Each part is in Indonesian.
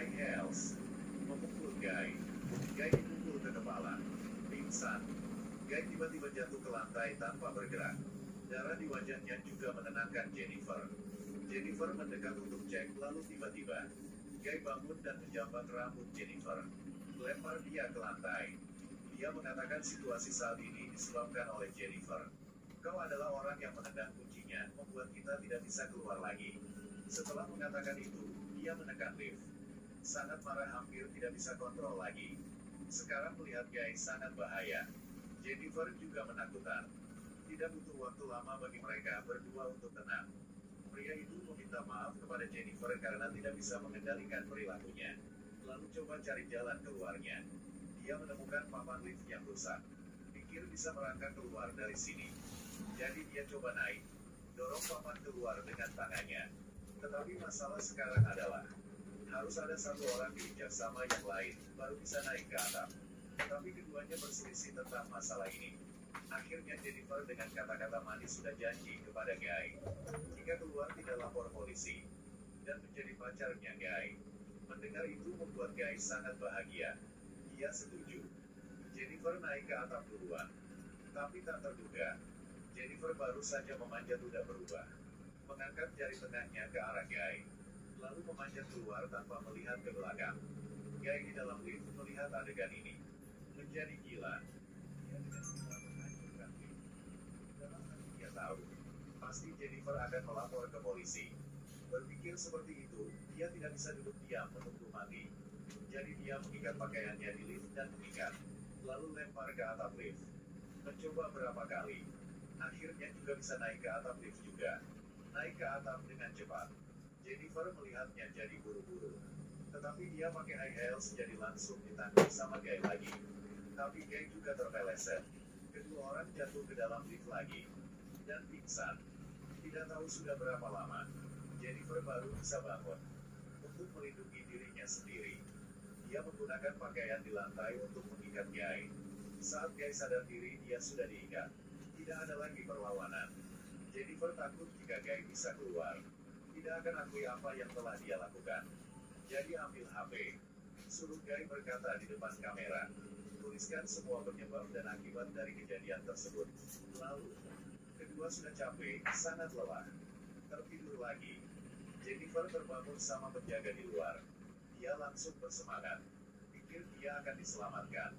High heels, memukul Guy. Guy dipukul ke kepala. Pingsan. Guy tiba-tiba jatuh ke lantai tanpa bergerak. Darah di wajahnya juga menenangkan Jennifer. Jennifer mendekat untuk cek, lalu tiba-tiba Guy bangun dan menjambak rambut Jennifer. Lempar dia ke lantai. Dia mengatakan situasi saat ini disebabkan oleh Jennifer. Kau adalah orang yang menendang kuncinya, membuat kita tidak bisa keluar lagi. Setelah mengatakan itu, dia menekan lift. Sangat marah, hampir tidak bisa kontrol lagi. Sekarang melihat Guy sangat bahaya. Jennifer juga menakutkan. Tidak butuh waktu lama bagi mereka berdua untuk tenang. Pria itu meminta maaf kepada Jennifer karena tidak bisa mengendalikan perilakunya. Lalu coba cari jalan keluarnya. Dia menemukan papan lift yang rusak. Pikir bisa merangkak keluar dari sini. Jadi dia coba naik. Dorong papan keluar dengan tangannya. Tetapi masalah sekarang adalah harus ada satu orang bijaksana yang lain baru bisa naik ke atap. Tetapi keduanya berselisih tentang masalah ini. Akhirnya Jennifer dengan kata-kata manis sudah janji kepada Guy. Jika keluar tidak lapor polisi. Dan menjadi pacarnya Guy. Mendengar itu membuat Guy sangat bahagia. Dia setuju. Jennifer naik ke atap duluan. Tapi tak terduga. Jennifer baru saja memanjat udah berubah. Mengangkat jari tengahnya ke arah Guy. Lalu memanjat keluar tanpa melihat ke belakang. Guy di dalam lift melihat adegan ini. Menjadi gila. Dia dengan segera menghancurkan lift. Dalam hati dia tahu. Pasti Jennifer akan melapor ke polisi. Berpikir seperti itu, dia tidak bisa duduk diam menunggu mati. Jadi dia mengikat pakaiannya di lift dan mengikat. Lalu lempar ke atap lift. Mencoba berapa kali. Akhirnya juga bisa naik ke atap lift juga. Naik ke atap dengan cepat. Jennifer melihatnya jadi buru-buru. Tetapi dia pakai high heels jadi langsung ditangkap sama Guy lagi. Tapi Guy juga terpeleset. Kedua orang jatuh ke dalam lift lagi. Dan pingsan. Tidak tahu sudah berapa lama. Jennifer baru bisa bangun. Untuk melindungi dirinya sendiri. Dia menggunakan pakaian di lantai untuk mengikat Guy. Saat Guy sadar diri, dia sudah diikat. Tidak ada lagi perlawanan. Jennifer takut jika Guy bisa keluar. Tidak akan akui apa yang telah dia lakukan. Jadi ambil HP. Suruh Guy berkata di depan kamera. Tuliskan semua penyebab dan akibat dari kejadian tersebut. Lalu, kedua sudah capek, sangat lelah. Tertidur lagi. Jennifer terbangun sama penjaga di luar. Dia langsung bersemangat. Pikir dia akan diselamatkan.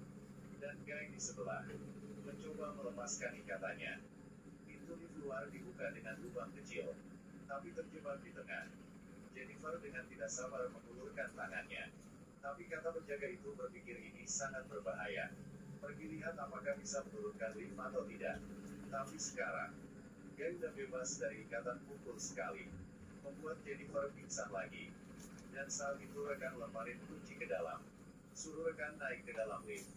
Dan Guy di sebelah. Mencoba melepaskan ikatannya. Pintu lift luar dibuka dengan lubang kecil. Tapi terjebak di tengah. Jennifer dengan tidak sabar mengulurkan tangannya. Tapi kata penjaga itu berpikir ini sangat berbahaya. Pergi lihat apakah bisa menurunkan lift atau tidak. Tapi sekarang, Guy udah bebas dari ikatan pukul sekali. Membuat Jennifer pingsan lagi. Dan saat itu rekan lemparin kunci ke dalam. Suruh rekan naik ke dalam lift.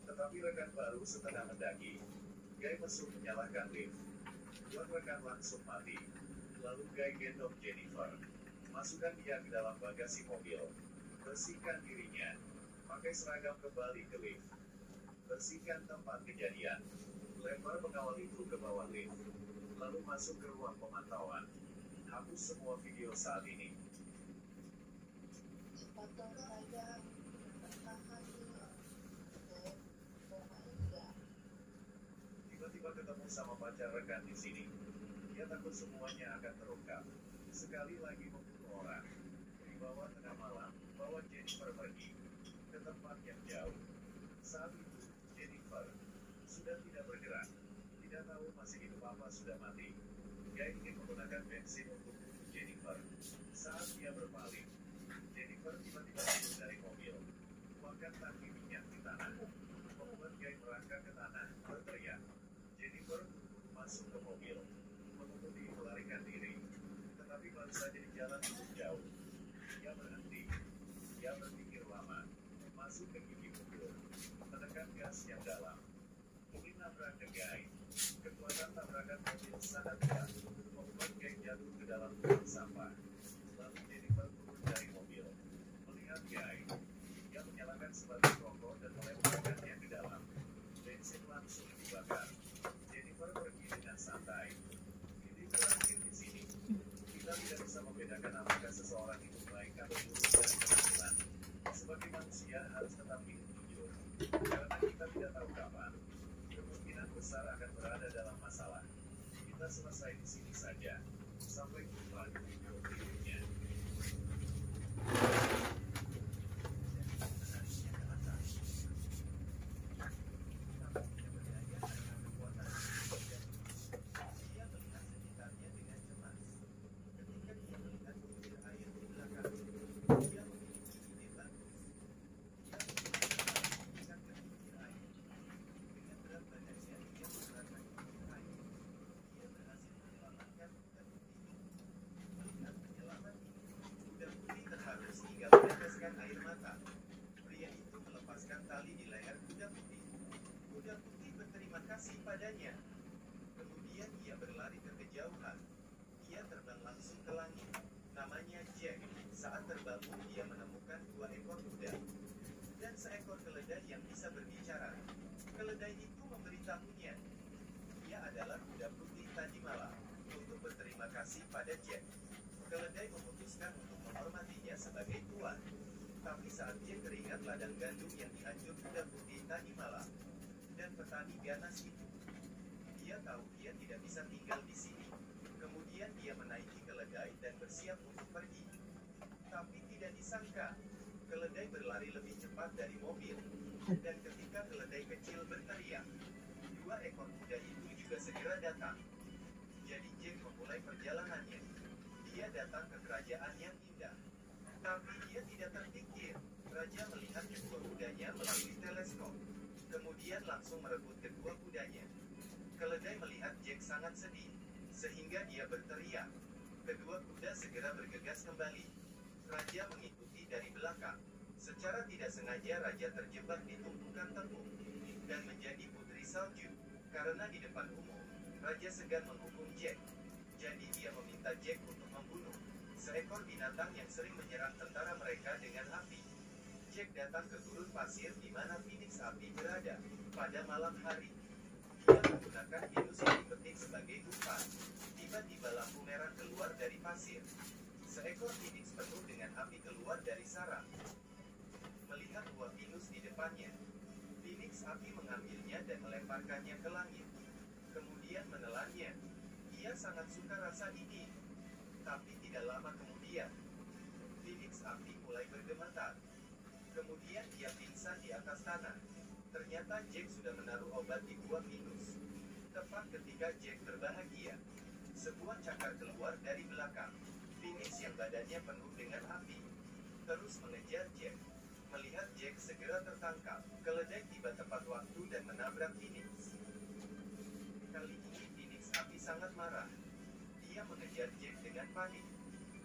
Tetapi rekan baru setengah mendaki. Guy mesum menyalakan lift. Buat rekan langsung mati. Lalu Guy gendong Jennifer. Masukkan dia ke dalam bagasi mobil. Bersihkan dirinya. Pakai seragam kembali ke lift. Bersihkan tempat kejadian. Lempar pengawal itu ke bawah lift. Lalu masuk ke ruang pemantauan. Hapus semua video saat ini. Tiba-tiba ketemu sama pacar rekan di sini. Dia takut semuanya akan terungkap. Sekali lagi membunuh orang. Di bawah tengah malam, bawa Jennifer pergi ke tempat yang jauh. Saat itu, Jennifer sudah tidak bergerak. Tidak tahu masih hidup apa sudah mati. Dia ingin menggunakan bensin untuk bunuh Jennifer. Saat dia berpaling, Jennifer tiba-tiba turun dari mobil. Tuangkan tangki minyak di tanah. Membuat Guy merangkak ke tanah, berteriak. Jennifer buru-buru masuk ke mobil. Mengemudi melarikan diri. Tetapi baru saja di jalan cukup jauh. Dia berhenti. Dia berpikir lama. Masuk ke gigi mobil. Menekan gas yang dalam. Ini nabrak ke Guy. Kekuatan tabrakan mobil sangat kuat. Membuat Guy jatuh ke dalam lubang sampah. Lalu Jennifer turun dari mobil. Melihat Guy, dia menyalakan sebagian rokok dan melemparkannya ke dalam. Bensin langsung dibakar. Jennifer pergi dengan santai. Ini berakhir di sini. Kita tidak bisa membedakan apakah seseorang itu baik atau buruk dari penampilan. tahu kapan. Kemungkinan besar akan berada dalam masalah. Kita selesai di sini saja. Sampai jumpa di video berikutnya. Meneteskan air mata. Pria itu melepaskan tali di leher kuda putih. Kuda putih berterima kasih padanya. Kemudian ia berlari ke kejauhan. Ia terbang langsung ke langit. Namanya Jack. Saat terbangun dia menemukan 2 ekor kuda dan seekor keledai yang bisa berbicara. Keledai itu memberitahunya ia adalah kuda putih tadi malam. Untuk berterima kasih pada Jack, keledai memutuskan untuk menghormatinya sebagai tuan. Tapi saat dia teringat ladang gandum yang dihancur kuda putih tadi malam dan petani ganas itu, dia tahu dia tidak bisa tinggal di sini. Kemudian dia menaiki keledai dan bersiap untuk pergi. Tapi tidak disangka, keledai berlari lebih cepat dari mobil. Dan ketika keledai kecil berteriak, 2 ekor kuda itu juga segera datang. Jadi Jack memulai perjalanannya. Dia datang ke kerajaan yang indah. Tapi dia tidak terpikir. Raja melihat kedua kudanya melalui teleskop. Kemudian langsung merebut kedua kudanya. Keledai melihat Jack sangat sedih, sehingga dia berteriak. Kedua kuda segera bergegas kembali. Raja mengikuti dari belakang. Secara tidak sengaja Raja terjebak di tumpukan tepung dan menjadi putri salju. Karena di depan umum, Raja segan menghukum Jack. Jadi dia meminta Jack untuk membunuh seekor binatang yang sering menyerang tentara mereka dengan api. Jack datang ke gurun pasir di mana Phoenix api berada. Pada malam hari, dia menggunakan Venus yang dipetik sebagai umpan. Tiba-tiba lampu merah keluar dari pasir. Seekor Phoenix penuh dengan api keluar dari sarang. Melihat buah Venus di depannya, Phoenix api mengambilnya dan melemparkannya ke langit. Kemudian menelannya. Ia sangat suka rasa ini. Tapi tidak lama kemudian, Phoenix api mulai bergemetar. Kemudian dia pingsan di atas tanah. Ternyata Jack sudah menaruh obat di buah Venus. Tepat ketika Jack berbahagia, sebuah cakar keluar dari belakang. Phoenix yang badannya penuh dengan api terus mengejar Jack. Melihat Jack segera tertangkap, keledai tiba tepat waktu dan menabrak Phoenix. Kali ini Phoenix api sangat marah. Dia mengejar Jack dengan panik.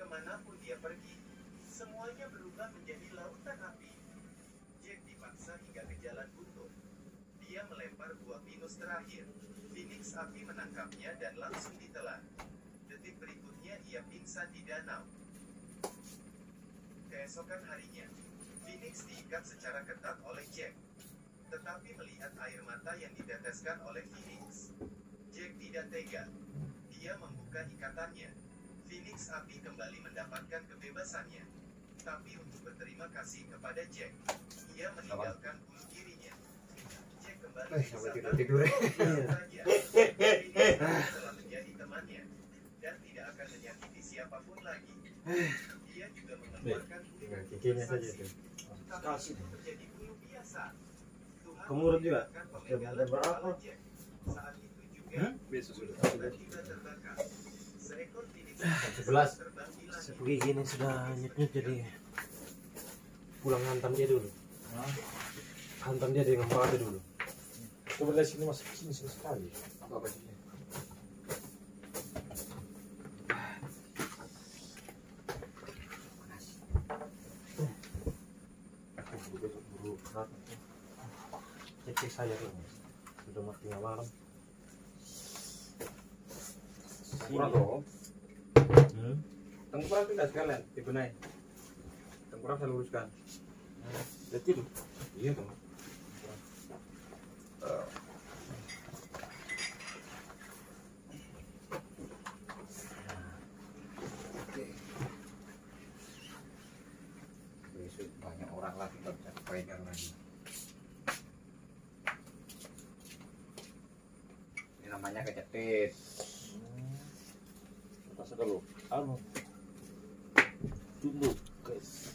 Kemanapun dia pergi, semuanya berubah menjadi lautan api. Jack dipaksa hingga ke jalan buntu. Dia melempar buah Venus terakhir. Phoenix api menangkapnya dan langsung ditelan. Detik berikutnya ia pingsan di danau. Keesokan harinya, Phoenix diikat secara ketat oleh Jack. Tetapi melihat air mata yang diteteskan oleh Phoenix, Jack tidak tega. Dia membuka ikatannya. Phoenix api kembali mendapatkan kebebasannya. Tapi untuk berterima kasih kepada Jack, ia meninggalkan bulu kirinya. Jack kembali tidur. Phoenix telah menjadi temannya dan tidak akan menyakiti siapapun lagi. Dia juga mengeluarkan bulu saksi. Tapi itu menjadi bulu biasa. Tuhan Kemurut juga. memberikan pemegalan kepala Jack. Saat itu juga Besok sudah. tiba-tiba terbakar. Seekor Phoenix 11. terbang di langit. Pergi gini sudah nyet-nyet jadi pulang hantam dia dulu. Hantam dia dengan batu dulu. Coba dari sini masuk sini sekali. Apa sih? Cek saya tuh sudah mati malam. Tengkurang dong. Tengkurang tidak sekalian dibenahi. Tengkurang saya luruskan. Jadi tuh. Iya dong. Besok banyak orang lagi nggak bisa pegang lagi. namanya kejepit. Pas kalau anu tunduk guys.